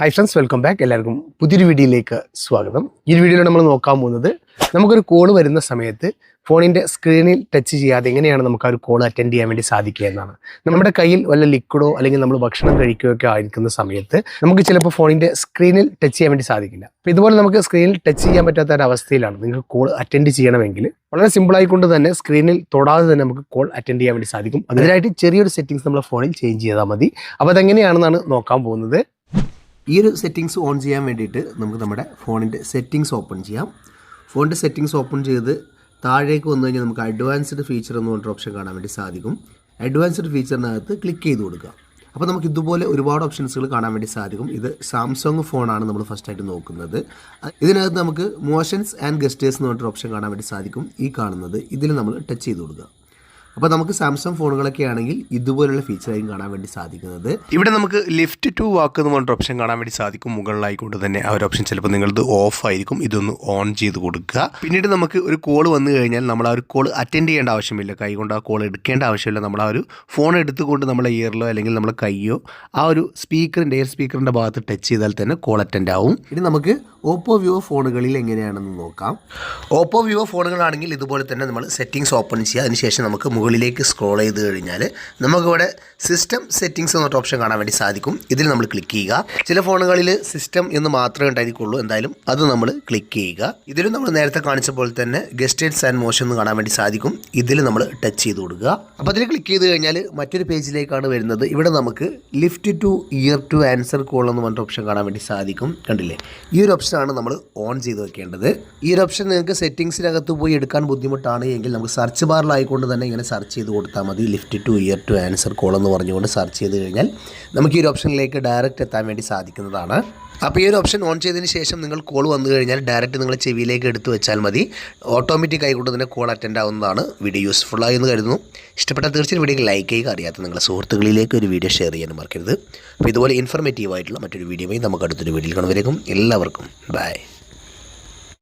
Hi friends, welcome back. എല്ലാവർക്കും പുതിയൊരു വീഡിയോയിലേക്ക് സ്വാഗതം. ഈ വീഡിയോയിൽ നമ്മൾ നോക്കാൻ പോകുന്നത് നമുക്കൊരു കോൾ വരുന്ന സമയത്ത് ഫോണിൻ്റെ സ്ക്രീനിൽ ടച്ച് ചെയ്യാതെ എങ്ങനെയാണ് നമുക്ക് ആ ഒരു കോൾ അറ്റൻഡ് ചെയ്യാൻ വേണ്ടി സാധിക്കുക എന്നാണ്. നമ്മുടെ കയ്യിൽ വല്ല ലിക്വിഡോ അല്ലെങ്കിൽ നമ്മൾ ഭക്ഷണം കഴിക്കുകയൊക്കെ ആയിരിക്കുന്ന സമയത്ത് നമുക്ക് ചിലപ്പോൾ ഫോണിൻ്റെ സ്ക്രീനിൽ ടച്ച് ചെയ്യാൻ വേണ്ടി സാധിക്കില്ല. അപ്പോൾ ഇതുപോലെ നമുക്ക് സ്ക്രീനിൽ ടച്ച് ചെയ്യാൻ പറ്റാത്ത ഒരു അവസ്ഥയിലാണ് നിങ്ങൾക്ക് കോൾ അറ്റൻഡ് ചെയ്യണമെങ്കിൽ വളരെ സിമ്പിളായിക്കൊണ്ട് തന്നെ സ്ക്രീനിൽ തൊടാതെ തന്നെ നമുക്ക് കോൾ അറ്റൻഡ് ചെയ്യാൻ വേണ്ടി സാധിക്കും. അതിനായിട്ട് ചെറിയൊരു സെറ്റിംഗ്സ് നമ്മുടെ ഫോണിൽ ചേഞ്ച് ചെയ്താൽ മതി. അപ്പോൾ അതെങ്ങനെയാണെന്നാണ് നോക്കാൻ പോകുന്നത്. ഈ ഒരു സെറ്റിങ്സ് ഓൺ ചെയ്യാൻ വേണ്ടിയിട്ട് നമുക്ക് നമ്മുടെ ഫോണിൻ്റെ സെറ്റിങ്സ് ഓപ്പൺ ചെയ്യാം. ഫോണിൻ്റെ സെറ്റിങ്സ് ഓപ്പൺ ചെയ്ത് താഴേക്ക് വന്നു കഴിഞ്ഞാൽ നമുക്ക് അഡ്വാൻസ്ഡ് ഫീച്ചർ എന്ന് പറഞ്ഞൊരു ഓപ്ഷൻ കാണാൻ വേണ്ടി സാധിക്കും. അഡ്വാൻസ്ഡ് ഫീച്ചറിനകത്ത് ക്ലിക്ക് ചെയ്ത് കൊടുക്കുക. അപ്പോൾ നമുക്ക് ഇതുപോലെ ഒരുപാട് ഓപ്ഷൻസുകൾ കാണാൻ വേണ്ടി സാധിക്കും. ഇത് സാംസങ് ഫോണാണ് നമ്മൾ ഫസ്റ്റായിട്ട് നോക്കുന്നത്. ഇതിനകത്ത് നമുക്ക് മോഷൻസ് ആൻഡ് ഗസ്റ്റേഴ്സ് എന്ന് പറഞ്ഞൊരു ഓപ്ഷൻ കാണാൻ വേണ്ടി സാധിക്കും. ഈ കാണുന്നത് ഇതിൽ നമ്മൾ ടച്ച് ചെയ്ത് കൊടുക്കുക. അപ്പോൾ നമുക്ക് സാംസങ് ഫോണുകളൊക്കെ ആണെങ്കിൽ ഇതുപോലുള്ള ഫീച്ചറായിരിക്കും കാണാൻ വേണ്ടി സാധിക്കുന്നത്. ഇവിടെ നമുക്ക് ലിഫ്റ്റ് ടു വാക്ക് എന്ന് പറഞ്ഞൊരു ഓപ്ഷൻ കാണാൻ വേണ്ടി സാധിക്കും. മുകളിലായിക്കൊണ്ട് തന്നെ ആ ഒരു ഓപ്ഷൻ ചിലപ്പോൾ നിങ്ങളത് ഓഫ് ആയിരിക്കും. ഇതൊന്ന് ഓൺ ചെയ്ത് കൊടുക്കുക. പിന്നീട് നമുക്ക് ഒരു കോൾ വന്നു കഴിഞ്ഞാൽ നമ്മൾ ആ ഒരു കോൾ അറ്റൻഡ് ചെയ്യേണ്ട ആവശ്യമില്ല. കൈ കൊണ്ട് ആ കോൾ എടുക്കേണ്ട ആവശ്യമില്ല. നമ്മൾ ആ ഒരു ഫോൺ എടുത്തുകൊണ്ട് നമ്മളെ ഇയറിലോ അല്ലെങ്കിൽ നമ്മളെ കൈയോ ആ ഒരു സ്പീക്കറിൻ്റെ എയർ സ്പീക്കറിൻ്റെ ഭാഗത്ത് ടച്ച് ചെയ്താൽ തന്നെ കോൾ അറ്റൻഡ് ആവും. ഇനി നമുക്ക് ഓപ്പോ വിവോ ഫോണുകളിൽ എങ്ങനെയാണെന്ന് നോക്കാം. ഓപ്പോ വിവോ ഫോണുകളാണെങ്കിൽ ഇതുപോലെ തന്നെ നമ്മൾ സെറ്റിങ്സ് ഓപ്പൺ ചെയ്യുക. അതിനുശേഷം നമുക്ക് മുകളിലേക്ക് സ്ക്രോൾ ചെയ്ത് കഴിഞ്ഞാൽ നമുക്കിവിടെ സിസ്റ്റം സെറ്റിങ്സ് എന്നൊരു ഓപ്ഷൻ കാണാൻ വേണ്ടി സാധിക്കും. ഇതിൽ നമ്മൾ ക്ലിക്ക് ചെയ്യുക. ചില ഫോണുകളിൽ സിസ്റ്റം എന്ന് മാത്രമേ ഉണ്ടായിരിക്കുള്ളൂ. എന്തായാലും അത് നമ്മൾ ക്ലിക്ക് ചെയ്യുക. ഇതിലും നമ്മൾ നേരത്തെ കാണിച്ച പോലെ തന്നെ ഗസ്റ്റേഴ്സ് ആൻഡ് മോഷൻ എന്ന് കാണാൻ വേണ്ടി സാധിക്കും. ഇതിൽ നമ്മൾ ടച്ച് ചെയ്ത് കൊടുക്കുക. അപ്പോൾ അതിൽ ക്ലിക്ക് ചെയ്ത് കഴിഞ്ഞാൽ മറ്റൊരു പേജിലേക്കാണ് വരുന്നത്. ഇവിടെ നമുക്ക് lift to ear to answer call എന്ന് പറഞ്ഞ ഓപ്ഷൻ കാണാൻ വേണ്ടി സാധിക്കും. കണ്ടില്ലേ? ഈ ഒരു ഓപ്ഷനാണ് നമ്മൾ ഓൺ ചെയ്ത് വെക്കേണ്ടത്. ഈ ഒരു ഓപ്ഷൻ നിങ്ങൾക്ക് സെറ്റിങ്സിനകത്ത് പോയി എടുക്കാൻ ബുദ്ധിമുട്ടാണ് എങ്കിൽ നമുക്ക് സെർച്ച് ബാറിലായിക്കൊണ്ട് തന്നെ ഇങ്ങനെ സെർച്ച് ചെയ്ത് കൊടുത്താൽ മതി. Lift to ear to answer call എന്ന് പറഞ്ഞുകൊണ്ട് സെർച്ച് ചെയ്ത് കഴിഞ്ഞാൽ നമുക്ക് ഈ ഒരു ഓപ്ഷനിലേക്ക് ഡയറക്റ്റ് എത്താൻ വേണ്ടി സാധിക്കുന്നതാണ്. അപ്പോൾ ഈ ഒരു ഓപ്ഷൻ ഓൺ ചെയ്തതിന് ശേഷം നിങ്ങൾ കോൾ വന്നു കഴിഞ്ഞാൽ ഡയറക്റ്റ് നിങ്ങൾ ചെവിയിലേക്ക് എടുത്തു വെച്ചാൽ മതി. ഓട്ടോമാറ്റിക് ആയിക്കൊണ്ട് തന്നെ കോൾ അറ്റൻഡ് ആവുന്നതാണ്. വീഡിയോ യൂസ്ഫുള്ളായി എന്ന് കരുതുന്നു. ഇഷ്ടപ്പെട്ടാൽ തീർച്ചയായും വീഡിയോ ലൈക്ക് ചെയ്യുക. അറിയാത്ത നിങ്ങളുടെ സുഹൃത്തുക്കളിലേക്ക് ഒരു വീഡിയോ ഷെയർ ചെയ്യാനും മറക്കരുത്. അപ്പോൾ ഇതുപോലെ ഇൻഫർമേറ്റീവ് ആയിട്ടുള്ള മറ്റൊരു വീഡിയോയുമായി നമുക്ക് അടുത്തൊരു വീഡിയോയിൽ കാണുന്നവരേക്കും എല്ലാവർക്കും ബൈ.